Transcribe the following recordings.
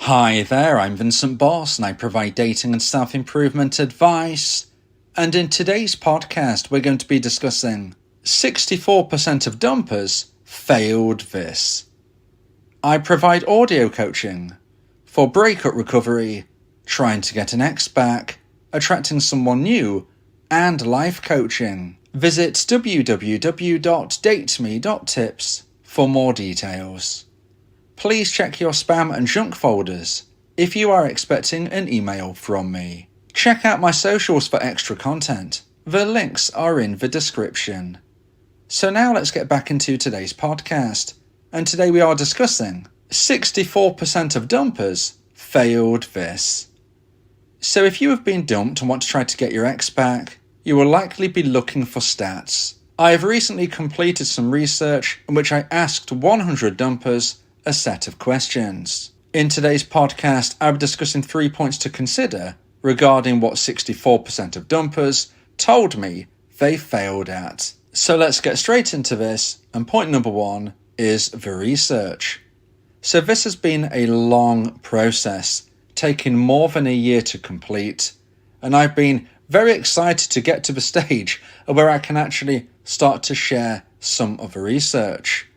Hi there, I'm Vincent Bos and I provide dating and self-improvement advice. And in today's podcast, we're going to be discussing 64% of dumpers failed this. I provide audio coaching for breakup recovery, trying to get an ex back, attracting someone new, and life coaching. Visit www.dateme.tips for more details. Please check your spam and junk folders if you are expecting an email from me. Check out my socials for extra content. The links are in the description. So now let's get back into today's podcast. And today we are discussing 64% of dumpers failed this. So if you have been dumped and want to try to get your ex back, you will likely be looking for stats. I have recently completed some research in which I asked 100 dumpers a set of questions. In today's podcast, I'll be discussing 3 points to consider regarding what 64% of dumpers told me they failed at. So let's get straight into this, and point number 1 is the research. So this has been a long process, taking more than a year to complete, and I've been very excited to get to the stage where I can actually start to share some of the research.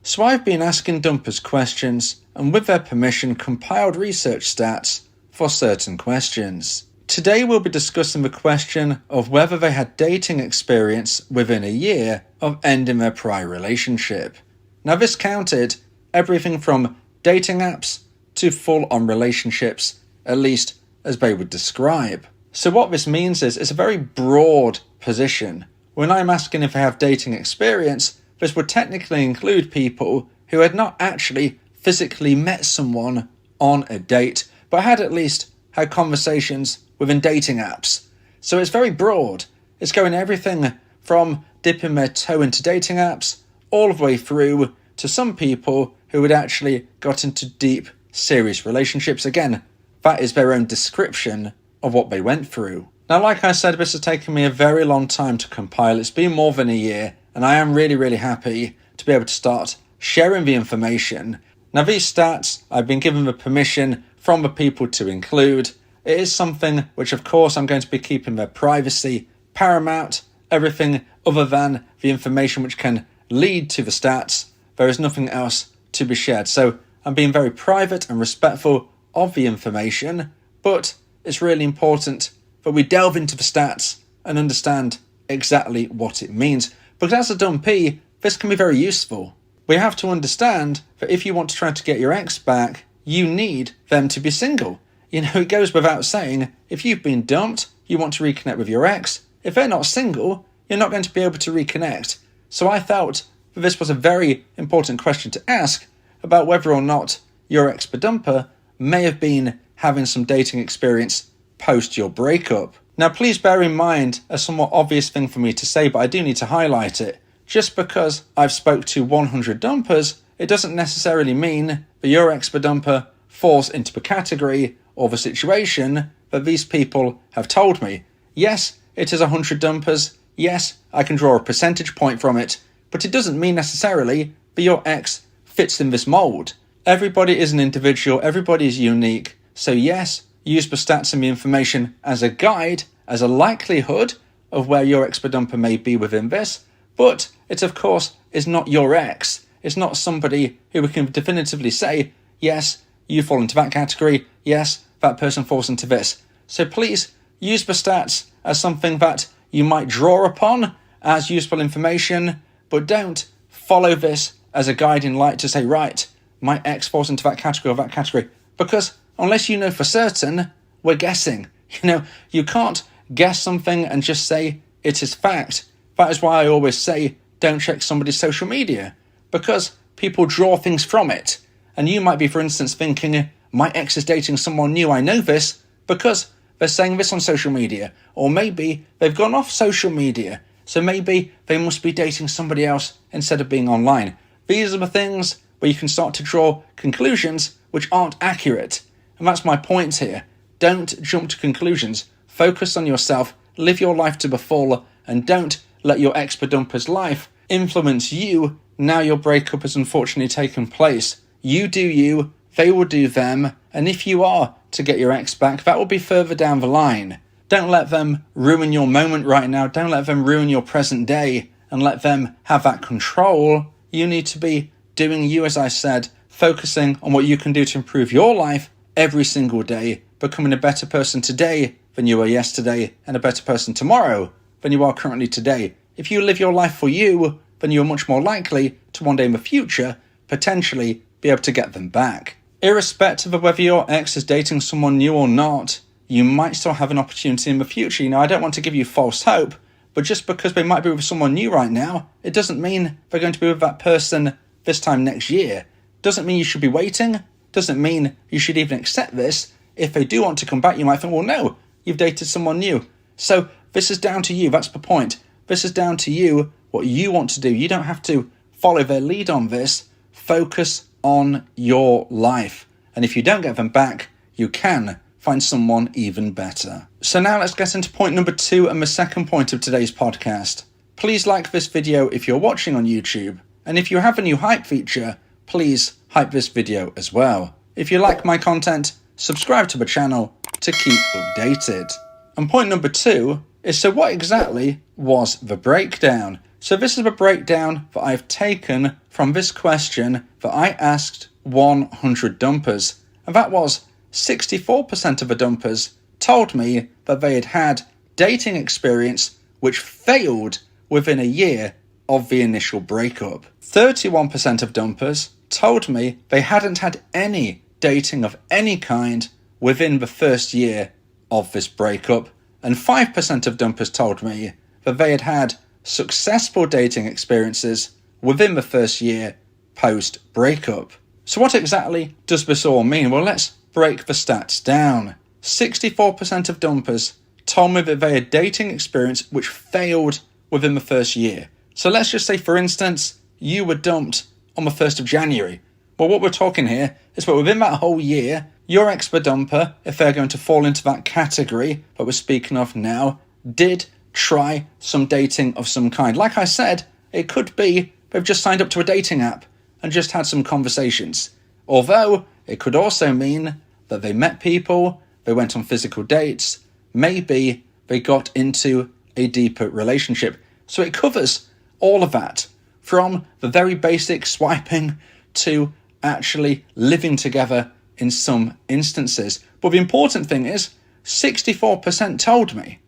So I've been asking dumpers questions and with their permission compiled research stats for certain questions. Today we'll be discussing the question of whether they had dating experience within a year of ending their prior relationship. Now this counted everything from dating apps to full-on relationships, at least as they would describe. So what this means is it's a very broad position. When I'm asking if they have dating experience, this would technically include people who had not actually physically met someone on a date, but had at least had conversations within dating apps. So it's very broad. It's going everything from dipping their toe into dating apps, all the way through to some people who had actually got into deep, serious relationships. Again, that is their own description of what they went through. Now, like I said, this has taken me a very long time to compile. It's been more than a year. And I am really happy to be able to start sharing the information. Now these stats, I've been given the permission from the people to include. It is something which of course I'm going to be keeping their privacy paramount. Everything other than the information which can lead to the stats, there is nothing else to be shared. So I'm being very private and respectful of the information, but it's really important that we delve into the stats and understand exactly what it means. Because as a dumpee, this can be very useful. We have to understand that if you want to try to get your ex back, you need them to be single. You know, it goes without saying, if you've been dumped, you want to reconnect with your ex. If they're not single, you're not going to be able to reconnect. So I felt that this was a very important question to ask about whether or not your ex-dumper may have been having some dating experience post your breakup. Now, please bear in mind a somewhat obvious thing for me to say, but I do need to highlight it. Just because I've spoke to 100 dumpers, it doesn't necessarily mean that your ex-dumper falls into the category or the situation that these people have told me. Yes, it is 100 dumpers. Yes, I can draw a percentage point from it, but it doesn't mean necessarily that your ex fits in this mold. Everybody is an individual. Everybody is unique. So yes, use the stats and the information as a guide, as a likelihood of where your ex-dumper may be within this, but it of course is not your ex. It's not somebody who we can definitively say, yes, you fall into that category, yes, that person falls into this. So please use the stats as something that you might draw upon as useful information, but don't follow this as a guiding light to say, right, my ex falls into that category or that category, because unless you know for certain, we're guessing. You know, you can't guess something and just say it is fact. That is why I always say don't check somebody's social media, because people draw things from it. And you might be, for instance, thinking, my ex is dating someone new, I know this, because they're saying this on social media. Or maybe they've gone off social media, so maybe they must be dating somebody else instead of being online. These are the things where you can start to draw conclusions which aren't accurate. And that's my point here. Don't jump to conclusions. Focus on yourself, live your life to the full, and don't let your ex-dumper's life influence you now your breakup has unfortunately taken place. You do you, they will do them, and if you are to get your ex back, that will be further down the line. Don't let them ruin your moment right now. Don't let them ruin your present day and let them have that control. You need to be doing you, as I said, focusing on what you can do to improve your life every single day, becoming a better person today than you were yesterday and a better person tomorrow than you are currently today. If you live your life for you, then you're much more likely to one day in the future potentially be able to get them back. Irrespective of whether your ex is dating someone new or not, you might still have an opportunity in the future. I don't want to give you false hope, but just because they might be with someone new right now, it doesn't mean they're going to be with that person this time next year. Doesn't mean you should be waiting. Doesn't mean you should even accept this. If they do want to come back, you might think, well, no, you've dated someone new. So this is down to you. That's the point. This is down to you, what you want to do. You don't have to follow their lead on this. Focus on your life. And if you don't get them back, you can find someone even better. So now let's get into point number 2 and the second point of today's podcast. Please like this video if you're watching on YouTube. And if you have a new hype feature, please hype this video as well. If you like my content, subscribe to the channel to keep updated. And point number 2 is, so what exactly was the breakdown? So this is the breakdown that I've taken from this question that I asked 100 dumpers. And that was 64% of the dumpers told me that they had had dating experience which failed within a year of the initial breakup. 31% of dumpers told me they hadn't had any dating of any kind within the first year of this breakup, and 5% of dumpers told me that they had had successful dating experiences within the first year post-breakup. So what exactly does this all mean? Well, let's break the stats down. 64% of dumpers told me that they had dating experience which failed within the first year. So let's just say, for instance, you were dumped on the 1st of January. Well, what we're talking here is that within that whole year, your ex-dumper, if they're going to fall into that category that we're speaking of now, did try some dating of some kind. Like I said, it could be they've just signed up to a dating app and just had some conversations. Although, it could also mean that they met people, they went on physical dates, maybe they got into a deeper relationship. So it covers all of that, from the very basic swiping to actually living together in some instances. But the important thing is, 64% told me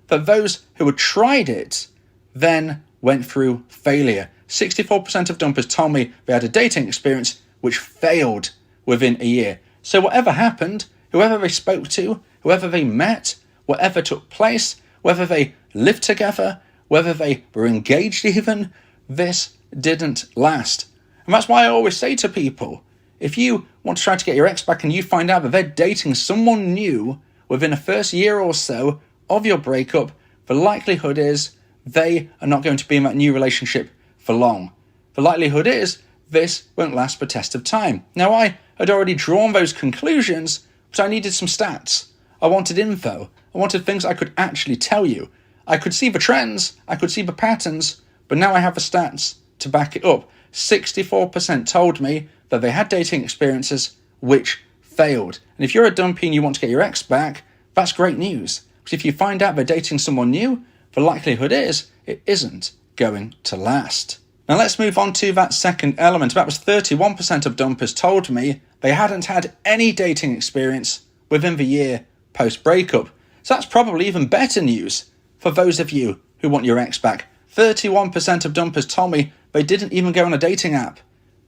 that those who had tried it then went through failure. 64% of dumpers told me they had a dating experience which failed within a year. So whatever happened, whoever they spoke to, whoever they met, whatever took place, whether they lived together, whether they were engaged even, this didn't last. And that's why I always say to people, if you want to try to get your ex back and you find out that they're dating someone new within the first year or so of your breakup, the likelihood is they are not going to be in that new relationship for long. The likelihood is this won't last the test of time. Now, I had already drawn those conclusions, but I needed some stats. I wanted info. I wanted things I could actually tell you. I could see the trends, I could see the patterns, but now I have the stats to back it up. 64% told me that they had dating experiences which failed. And if you're a dumpee and you want to get your ex back, that's great news. Because if you find out they're dating someone new, the likelihood is it isn't going to last. Now let's move on to that second element. That was 31% of dumpers told me they hadn't had any dating experience within the year post-breakup. So that's probably even better news for those of you who want your ex back. 31% of dumpers told me they didn't even go on a dating app,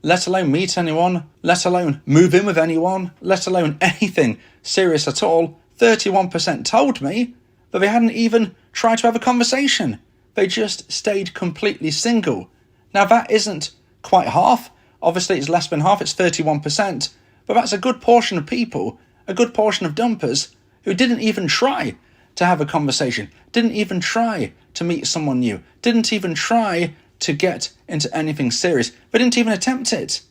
let alone meet anyone, let alone move in with anyone, let alone anything serious at all. 31% told me that they hadn't even tried to have a conversation. They just stayed completely single. Now that isn't quite half. Obviously it's less than half, it's 31%. But that's a good portion of people, a good portion of dumpers who didn't even try to have a conversation, didn't even try to meet someone new, didn't even try to get into anything serious. They didn't even attempt it.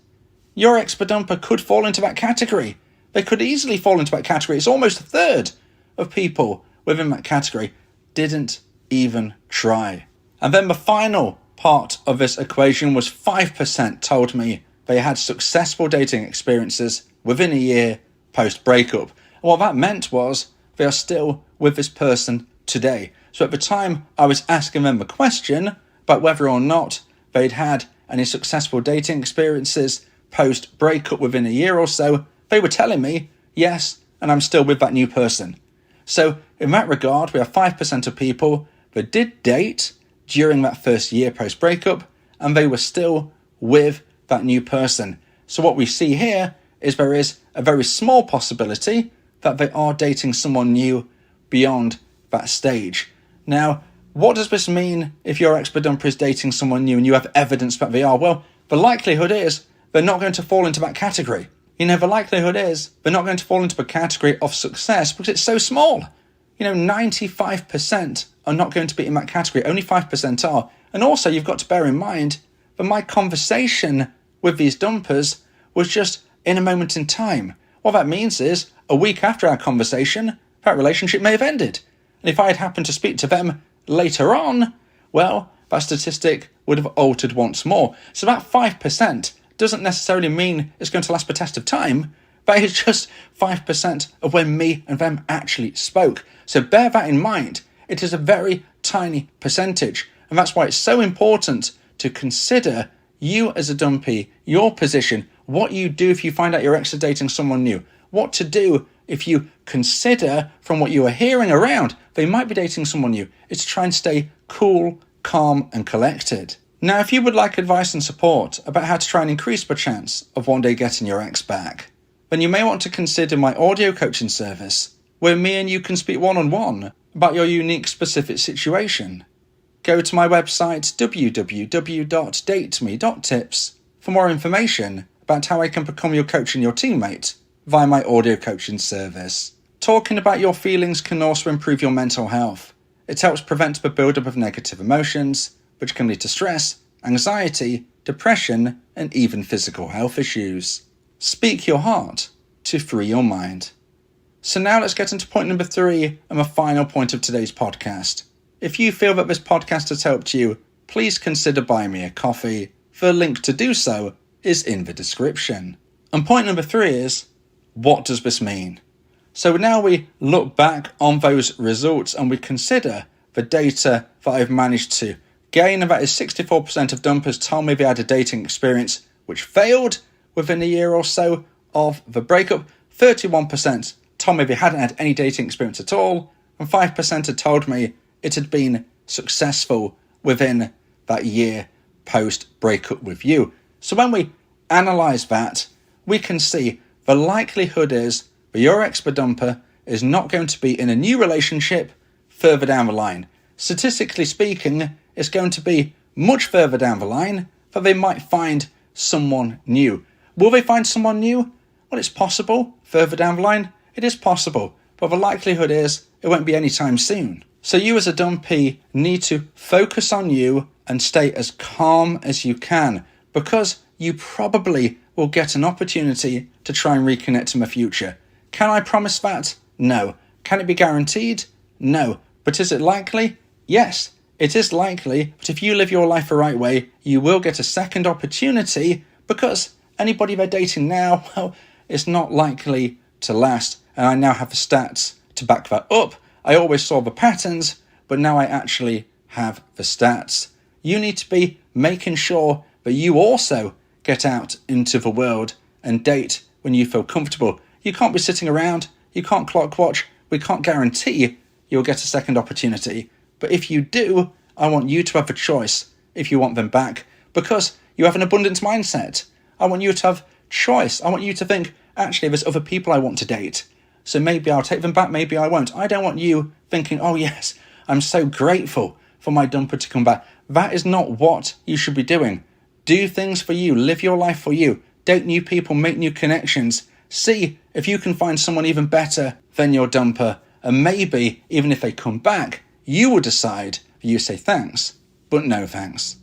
Your ex-dumper could fall into that category. They could easily fall into that category. It's almost a third of people within that category didn't even try. And then the final part of this equation was 5% told me they had successful dating experiences within a year post-breakup. And what that meant was they are still with this person today. So at the time I was asking them the question about whether or not they'd had any successful dating experiences post-breakup within a year or so, they were telling me, yes, and I'm still with that new person. So in that regard, we have 5% of people that did date during that first year post-breakup, and they were still with that new person. So what we see here is there is a very small possibility that they are dating someone new beyond that stage. Now, what does this mean if your ex-dumper is dating someone new and you have evidence that they are? Well, the likelihood is they're not going to fall into that category. The likelihood is they're not going to fall into the category of success because it's so small. 95% are not going to be in that category. Only 5% are. And also, you've got to bear in mind that my conversation with these dumpers was just in a moment in time. What that means is, a week after our conversation, that relationship may have ended. And if I had happened to speak to them later on, well, that statistic would have altered once more. So that 5% doesn't necessarily mean it's going to last the test of time. That is just 5% of when me and them actually spoke. So bear that in mind. It is a very tiny percentage. And that's why it's so important to consider you as a dumpee, your position, what you do if you find out your ex is dating someone new, what to do if you consider from what you are hearing around they might be dating someone new, is to try and stay cool, calm and collected. Now, if you would like advice and support about how to try and increase the chance of one day getting your ex back, then you may want to consider my audio coaching service, where me and you can speak one-on-one about your unique specific situation. Go to my website www.dateme.tips for more information about how I can become your coach and your teammate via my audio coaching service. Talking about your feelings can also improve your mental health. It helps prevent the buildup of negative emotions, which can lead to stress, anxiety, depression, and even physical health issues. Speak your heart to free your mind. So now let's get into point number 3 and the final point of today's podcast. If you feel that this podcast has helped you, please consider buying me a coffee. The link to do so is in the description. And point number 3 is, what does this mean? So now we look back on those results and we consider the data that I've managed to gain, and that is 64% of dumpers told me they had a dating experience which failed within a year or so of the breakup. 31% told me they hadn't had any dating experience at all, and 5% had told me it had been successful within that year post-breakup with you. So when we analyse that, we can see the likelihood is that your ex-dumper is not going to be in a new relationship further down the line. Statistically speaking, it's going to be much further down the line that they might find someone new. Will they find someone new? Well, it's possible. Further down the line, it is possible. But the likelihood is it won't be anytime soon. So you as a dumpee need to focus on you and stay as calm as you can, because you probably will get an opportunity to try and reconnect in the future. Can I promise that? No. Can it be guaranteed? No. But is it likely? Yes, it is likely. But if you live your life the right way, you will get a second opportunity, because anybody they're dating now, well, it's not likely to last. And I now have the stats to back that up. I always saw the patterns, but now I actually have the stats. You need to be making sure that you also get out into the world and date when you feel comfortable. You can't be sitting around, you can't clock watch, we can't guarantee you'll get a second opportunity. But if you do, I want you to have a choice if you want them back, because you have an abundance mindset. I want you to have choice. I want you to think, actually, there's other people I want to date. So maybe I'll take them back, maybe I won't. I don't want you thinking, oh yes, I'm so grateful for my dumper to come back. That is not what you should be doing. Do things for you, live your life for you, date new people, make new connections, see if you can find someone even better than your dumper, and maybe, even if they come back, you will decide, you say thanks, but no thanks.